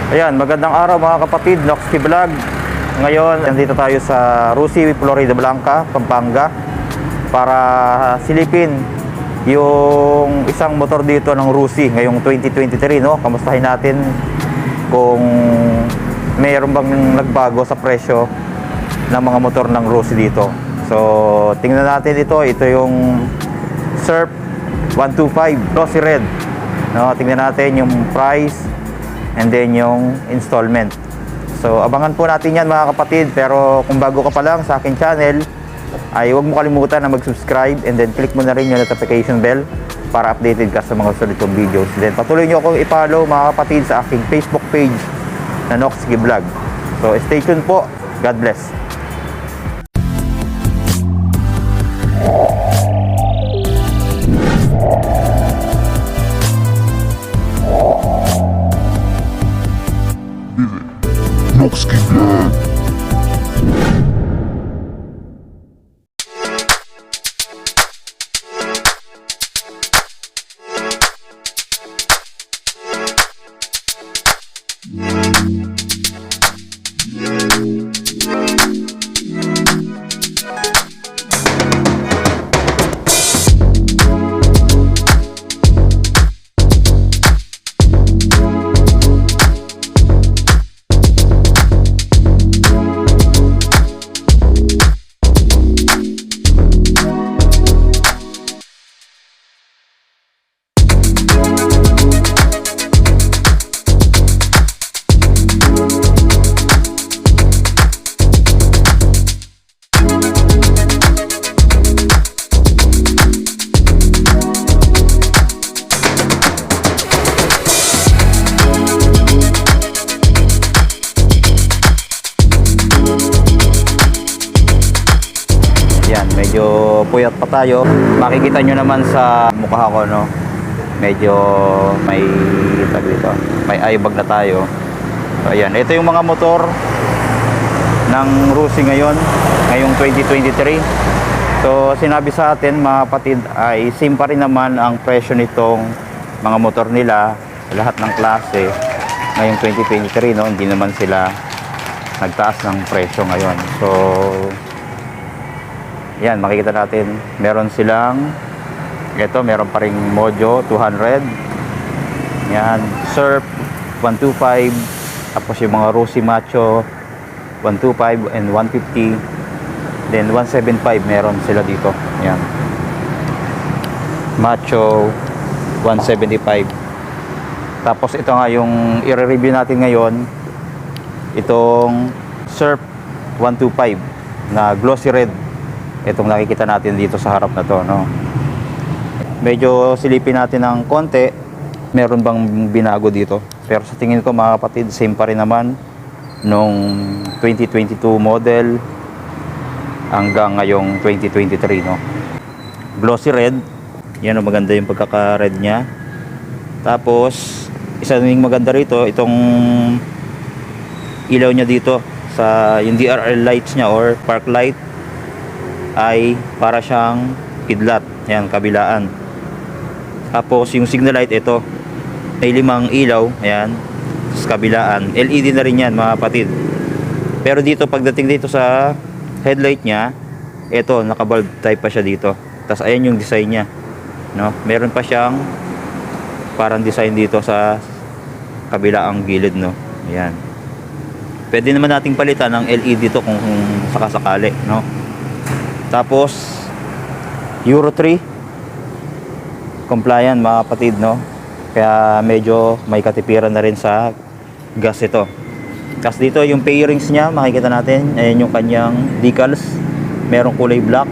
Ayan, magandang araw mga kapatid, Noxky Vlog. Ngayon, nandito tayo sa Rusi, Florida Blanca, Pampanga para silipin yung isang motor dito ng Rusi ngayong 2023, no? Kamustahin natin kung mayroon bang nagbago sa presyo ng mga motor ng Rusi dito. So, tingnan natin ito yung Surf 125 glossy red, no? Tingnan natin yung price and then yung installment. So abangan po natin yan mga kapatid. Pero kung bago ka pa lang sa akin channel, ay huwag mo kalimutan na mag-subscribe and then click mo na rin yung notification bell para updated ka sa mga susunod kong videos. Then patuloy nyo akong i-follow mga kapatid sa aking Facebook page na Noxky Vlog. So stay tuned po. God bless. Noxky Vlog. Medyo puyat pa tayo. Makikita nyo naman sa mukha ko, no? Medyo may tag dito. May eyebag na tayo. So ayan, ito yung mga motor ng Rusi ngayong 2023. So sinabi sa atin mga kapatid ay same pa rin naman ang presyo nitong mga motor nila, lahat ng klase ngayong 2023, no? Hindi naman sila nagtaas ng presyo ngayon. So yan, makikita natin meron silang meron pa ring Mojo 200, yan, Surf 125, tapos yung mga Rusi Macho 125 and 150, then 175 meron sila dito. Yan, Macho 175. Tapos ito nga yung i-review natin ngayon, itong Surf 125 na glossy red. Itong nakikita natin dito sa harap na to, no? Medyo silipin natin ng konti, meron bang binago dito. Pero sa tingin ko mga kapatid, same pa rin naman nung 2022 model hanggang ngayong 2023, no? Glossy red, yan, maganda yung pagkaka-red nya. Tapos isa ding maganda rito, itong ilaw nya dito sa yung DRL lights nya or park light ay para siyang kidlat, yan, kabilaan. Tapos yung signal light, ito may 5 ilaw, ayan, sa kabilaan. LED na rin yan mga kapatid. Pero dito pagdating dito sa headlight nya, ito naka bulb type pa siya dito. Tapos ayan yung design nya, no? Meron pa siyang parang design dito sa kabilaang gilid, no? Ayan. Pwede naman nating palitan ng LED dito kung sakasakali, no? Tapos Euro 3 compliant mga kapatid, no? Kaya medyo may katipiran na rin sa gas ito. Tapos dito yung pairings nya, makikita natin, ayan yung kanyang decals, merong kulay black,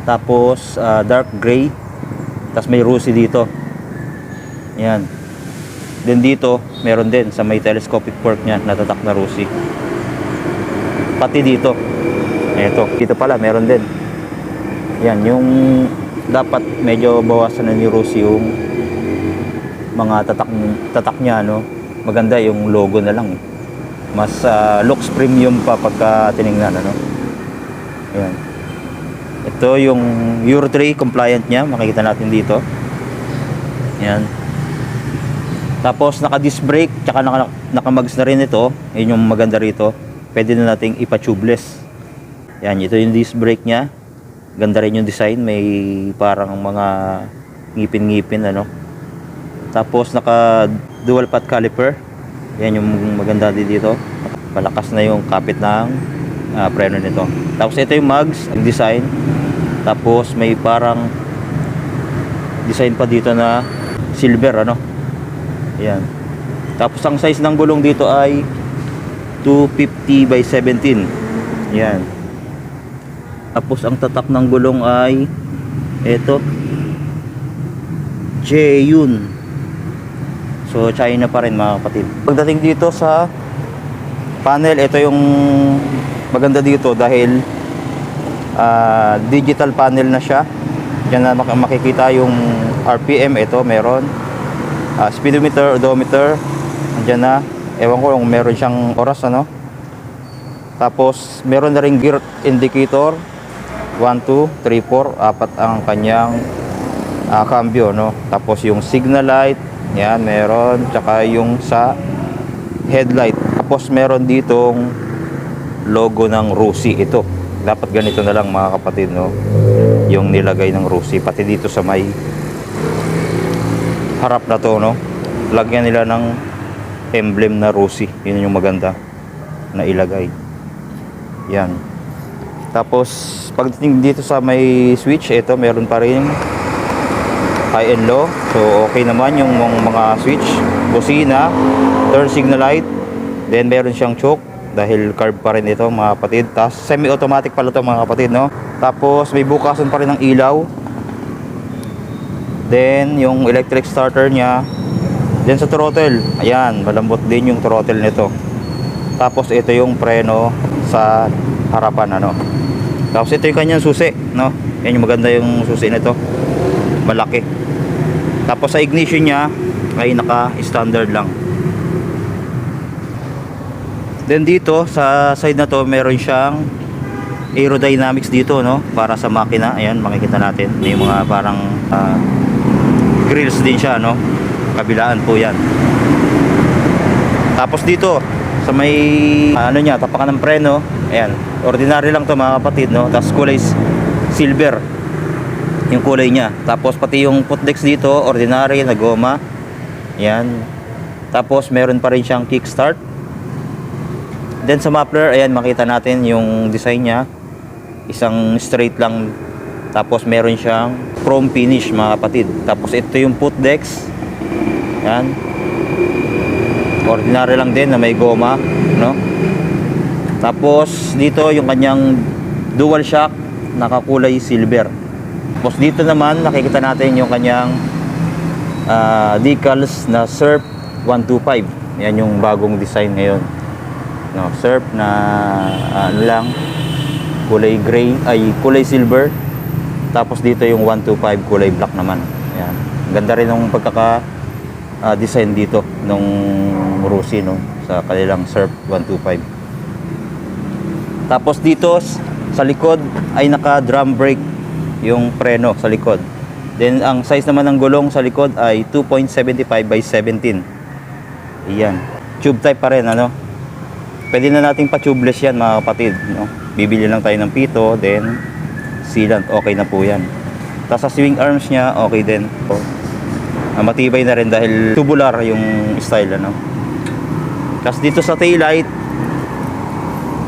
tapos dark gray, tapos may Rusi dito. Ayan. Then dito meron din sa may telescopic fork nya, natatak na Rusi. Pati dito, dito pala meron din. Yan, yung dapat medyo bawasan na ni Rusi yung mga tatak niya, no? Maganda yung logo na lang. Mas looks premium pa pagka tiningnan, ano? Ayan. Ito yung Euro 3 compliant niya, makikita natin dito. Ayan. Tapos naka-disc brake, tsaka naka-mags na rin ito. Yun yung maganda rito. Pwede na nating ipa-tubeless. Yan, ito yung disc brake niya. Ganda rin yung design, may parang mga ngipin-ngipin ano. Tapos naka dual path caliper. Yan yung maganda din dito. Malakas na yung kapit ng preno nito. Tapos ito yung mags, ang design. Tapos may parang design pa dito na silver ano. Yan. Tapos ang size ng gulong dito ay 250 by 17. Yan. Tapos ang tatak ng gulong ay ito Jeyun. So China pa rin mga kapatid. Pagdating dito sa panel, ito yung maganda dito dahil digital panel na siya. Diyan na makikita yung RPM. Ito meron speedometer, odometer. Diyan na, ewan ko kung meron siyang oras ano. Tapos meron na ring gear indicator. 1, 2, 3, 4, apat ang kanyang cambio no. Tapos yung signal light, yan meron, tsaka yung sa headlight. Tapos meron ditong logo ng Rusi. Ito dapat ganito na lang mga kapatid no, yung nilagay ng Rusi pati dito sa may harap na to no, lagyan nila ng emblem na Rusi. Yun yung maganda na ilagay. Yan. Tapos pagdating dito sa may switch, ito meron pa rin high and low. So okay naman yung mga switch. Busina, turn signal light. Then meron siyang choke dahil carb pa rin ito mga kapatid. Tapos semi-automatic pala ito mga kapatid no. Tapos may bukasan pa rin ng ilaw. Then yung electric starter niya. Then sa throttle, ayan, malambot din yung throttle nito. Tapos ito yung preno sa harapan ano. Tapos ito yung kanyang susi no. Yan yung maganda yung susi nito. Malaki. Tapos sa ignition niya ay naka-standard lang. Then dito sa side na to meron siyang aerodynamics dito no, para sa makina. Ayan, makikita natin. May mga parang grills din siya no. Kabilaan po yan. Tapos dito sa may ano niya, tapakan ng preno. Ayan, ordinary lang to mga kapatid no. Tapos kulay silver yung kulay niya. Tapos pati yung footdex dito ordinary na goma. Ayan. Tapos meron pa rin siyang kickstart. Then sa muffler, ayan, makita natin yung design niya. Isang straight lang. Tapos meron siyang chrome finish mga kapatid. Tapos ito yung footdex. Ayan. Ordinary lang din na may goma no. Tapos dito yung kanyang dual shock, nakakulay silver. Tapos dito naman nakikita natin yung kanyang decals na Surf 125. Yan yung bagong design ngayon no, Surf na ano lang, kulay gray, ay kulay silver. Tapos dito yung 125 kulay black naman. Yan. Ganda rin ng pagkaka design dito nung Rusi no, sa kanilang Surf 125. Tapos dito sa likod ay naka drum brake yung preno sa likod. Then ang size naman ng gulong sa likod ay 2.75 by 17. Iyan. Tube type pa rin ano. Pwede na nating pa-tubeless yan mga kapatid no. Bibili lang tayo ng pito, then sealant, okay na po yan. Tapos sa swing arms niya okay din. So, matibay na rin dahil tubular yung style ano. Tapos dito sa taillight,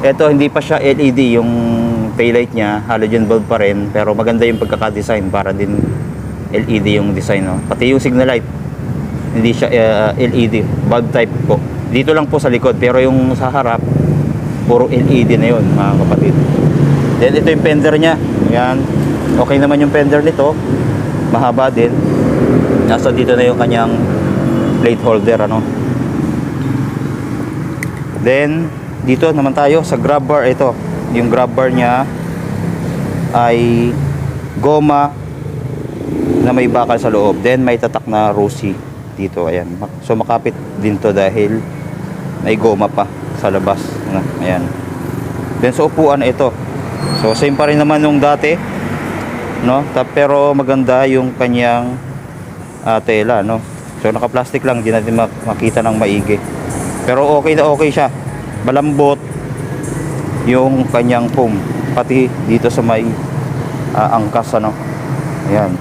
eto hindi pa siya LED yung taillight niya, halogen bulb pa rin, pero maganda yung pagkaka-design para din LED yung design no. Pati yung signal light hindi siya LED, bulb type po. Dito lang po sa likod, pero yung sa harap puro LED na yun mga kapatid. Then ito yung fender niya. Yan. Okay naman yung fender nito. Mahaba din. Nasa dito na yung kanyang plate holder ano. Then dito naman tayo sa grab bar. Ito yung grab bar niya ay goma na may bakal sa loob. Then may tatak na Rusi dito. Ayan. So makapit din to dahil may goma pa sa labas. Ayan. Then sa upuan ito. So same pa rin naman nung dati no. Pero maganda yung kanyang tela no. So naka-plastic lang, hindi natin makita ng maigi. Pero okay na okay siya. Malambot yung kanyang foam. Pati dito sa may angkas ano. Ayan.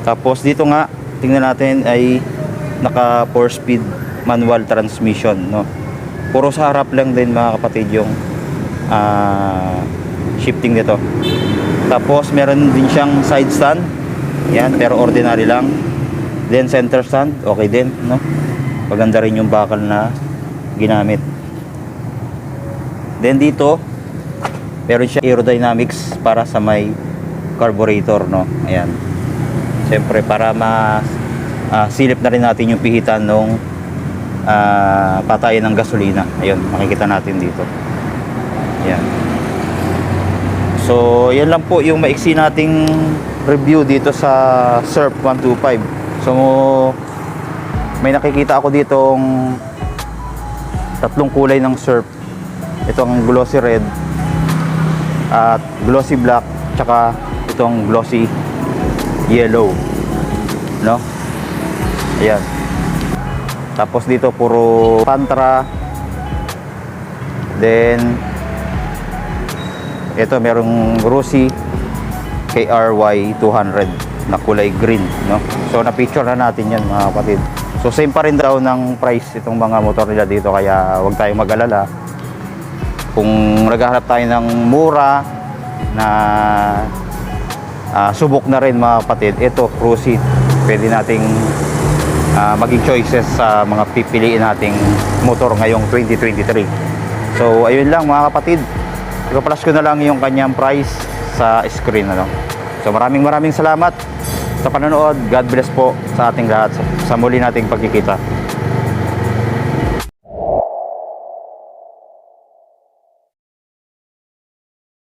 Tapos dito nga, tingnan natin ay naka 4-speed manual transmission, no. Puro sa harap lang din mga kapatid yung shifting nito. Tapos meron din siyang side stand. Yan, pero ordinary lang. Then center stand, okay din, no. Maganda rin yung bakal na ginamit. Then dito, meron siya aerodynamics para sa may carburetor, no. Ayan. Siyempre para silip na rin natin yung pihitan nung patayan ng gasolina. Ayun, makikita natin dito. Ayan. So, yan lang po yung maiksi nating review dito sa Surf 125. So, may nakikita ako ditong tatlong kulay ng Surf. Ito ang glossy red at glossy black, tsaka itong glossy yellow, no? Ayan. Tapos dito puro Pantra. Then ito merong Rossi KRY 200 na kulay green, no? So na-picture na natin yan mga kapatid. So same pa rin daw ng price itong mga motor nila dito, kaya huwag tayong mag-alala. Kung naghahanap tayo ng mura na subok na rin mga kapatid, ito Rossi, pwede nating maging choices sa mga pipiliin nating motor ngayong 2023. So ayun lang mga kapatid, i-flash ko na lang yung kanyang price sa screen, ano? So maraming salamat sa panonood. God bless po sa ating lahat, sa muli nating pagkikita.